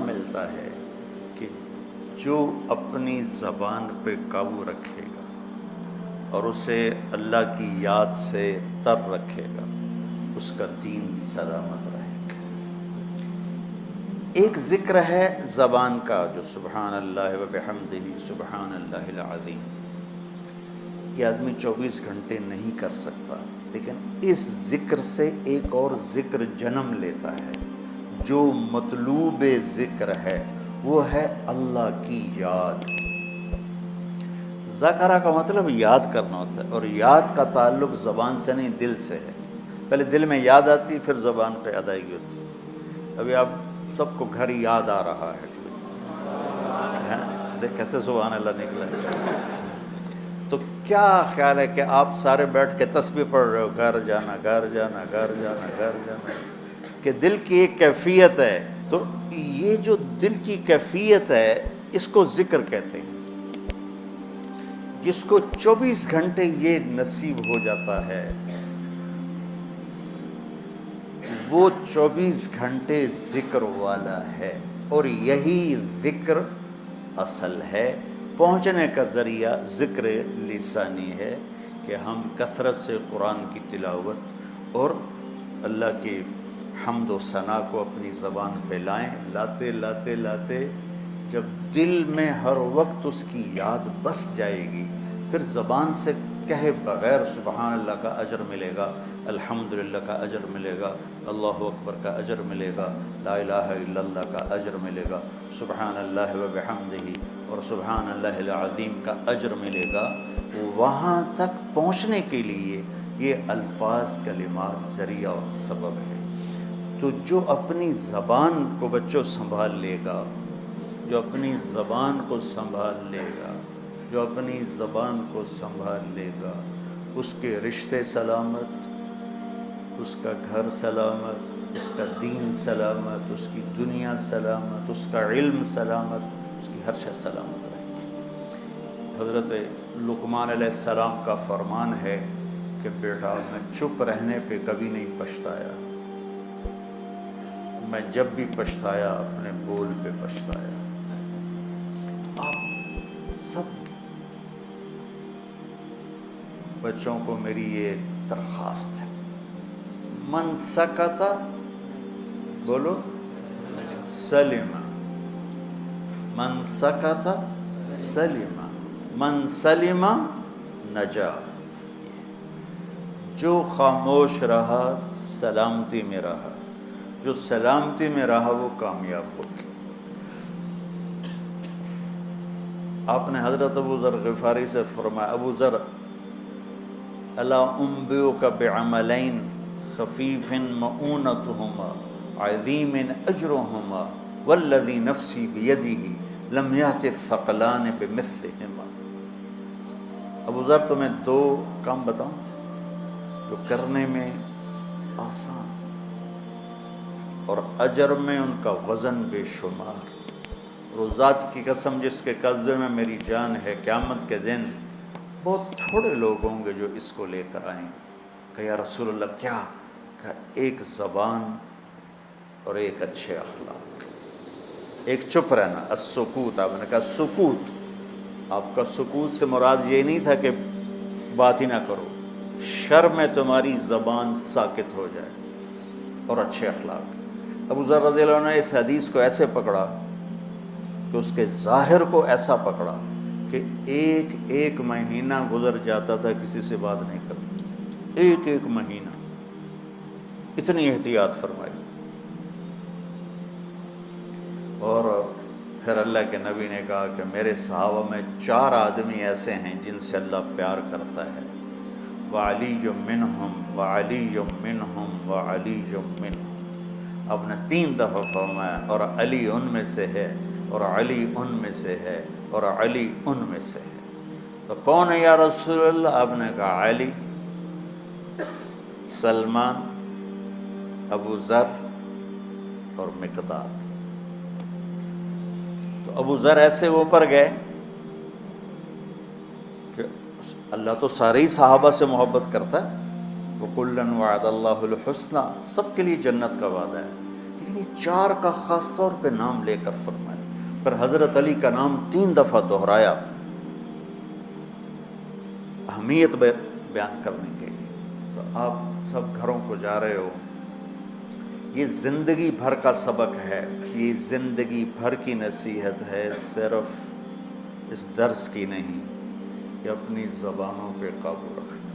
ملتا ہے کہ جو اپنی زبان پہ قابو رکھے گا اور اسے اللہ کی یاد سے تر رکھے گا، اس کا دین سلامت رہے گا۔ ایک ذکر ہے زبان کا جو سبحان اللہ و بحمدہ سبحان اللہ العظیم، یہ آدمی 24 گھنٹے نہیں کر سکتا، لیکن اس ذکر سے ایک اور ذکر جنم لیتا ہے جو مطلوب ذکر ہے، وہ ہے اللہ کی یاد۔ ذاکرہ کا مطلب یاد کرنا ہوتا ہے، اور یاد کا تعلق زبان سے نہیں دل سے ہے۔ پہلے دل میں یاد آتی، پھر زبان پہ ادائیگی ہوتی۔ ابھی آپ سب کو گھر یاد آ رہا ہے، دیکھ کیسے سبحان اللہ نکلا ہے۔ تو کیا خیال ہے کہ آپ سارے بیٹھ کے تسبیح پڑھ رہے ہو، گھر جانا گھر جانا گھر جانا گھر جانا، کہ دل کی ایک کیفیت ہے۔ تو یہ جو دل کی کیفیت ہے اس کو ذکر کہتے ہیں۔ جس کو 24 گھنٹے یہ نصیب ہو جاتا ہے وہ 24 گھنٹے ذکر والا ہے، اور یہی ذکر اصل ہے۔ پہنچنے کا ذریعہ ذکر لسانی ہے کہ ہم کثرت سے قرآن کی تلاوت اور اللہ کی حمد و ثنا کو اپنی زبان پہ لائیں۔ لاتے لاتے لاتے جب دل میں ہر وقت اس کی یاد بس جائے گی، پھر زبان سے کہے بغیر سبحان اللہ کا اجر ملے گا، الحمدللہ کا اجر ملے گا، اللہ اکبر کا اجر ملے گا، لا الہ الا اللہ کا اجر ملے گا، سبحان اللہ و بحمدہ اور سبحان اللہ العظیم کا اجر ملے گا۔ وہاں تک پہنچنے کے لیے یہ الفاظ کلمات ذریعہ اور سبب ہے۔ تو جو اپنی زبان کو بچوں سنبھال لے گا، جو اپنی زبان کو سنبھال لے گا، جو اپنی زبان کو سنبھال لے گا، اس کے رشتے سلامت، اس کا گھر سلامت، اس کا دین سلامت، اس کی دنیا سلامت، اس کا علم سلامت، اس کی ہر شے سلامت رہے گی۔ حضرت لقمان علیہ السلام کا فرمان ہے کہ بیٹا میں چپ رہنے پہ کبھی نہیں پچھتایا، میں جب بھی پچھتایا اپنے بول پہ پچھتایا۔ تو آپ سب بچوں کو میری یہ درخواست ہے، من سکت بولو سلم، من سکت سلم، من سلم نجا۔ جو خاموش رہا سلامتی میں رہا، جو سلامتی میں رہا وہ کامیاب ہو گیا۔ آپ نے حضرت ابو ذر غفاری سے فرمایا، ابو ذر الا انبئک بعملین خفیف مؤونتہما عظیم اجرہما والذی نفسی بیدہ لم یأت الثقلان بمثلہما۔ ابو ذر تمہیں دو کام بتاؤں جو کرنے میں آسان اور اجر میں ان کا وزن بے شمار، اور ذات کی قسم جس کے قبضے میں میری جان ہے، قیامت کے دن بہت تھوڑے لوگ ہوں گے جو اس کو لے کر آئیں گے۔ کہ یا رسول اللہ کیا؟ کہ ایک زبان اور ایک اچھے اخلاق، ایک چپ رہنا، السکوت۔ آپ نے کہا سکوت، آپ کا سکوت سے مراد یہ نہیں تھا کہ بات ہی نہ کرو، شر میں تمہاری زبان ساکت ہو جائے، اور اچھے اخلاق۔ ابو ذر رضی اللہ عنہ نے اس حدیث کو ایسے پکڑا کہ اس کے ظاہر کو ایسا پکڑا کہ ایک ایک مہینہ گزر جاتا تھا کسی سے بات نہیں کرتا تھا، ایک ایک مہینہ، اتنی احتیاط فرمائی۔ اور پھر اللہ کے نبی نے کہا کہ میرے صحابہ میں 4 آدمی ایسے ہیں جن سے اللہ پیار کرتا ہے، وعلی منہم وعلی منہم وعلی منہم۔ آپ نے 3 دفعہ فرمایا، اور علی ان میں سے ہے، اور علی ان میں سے ہے، اور علی ان میں سے ہے۔ تو کون ہے یا رسول اللہ؟ آپ نے کہا علی، سلمان، ابو ذر اور مقداد۔ تو ابو ذر ایسے اوپر گئے کہ اللہ تو سارے ہی صحابہ سے محبت کرتا ہے، وَكُلًّا وَعَدَ اللَّهُ الْحُسْنَى، سب کے لیے جنت کا وعدہ ہے، لیکن یہ 4 کا خاص طور پہ نام لے کر فرمایا، پھر حضرت علی کا نام 3 دفعہ دہرایا اہمیت بیان کرنے کے لیے۔ تو آپ سب گھروں کو جا رہے ہو، یہ زندگی بھر کا سبق ہے، یہ زندگی بھر کی نصیحت ہے، صرف اس درس کی نہیں، کہ اپنی زبانوں پہ قابو رکھنا۔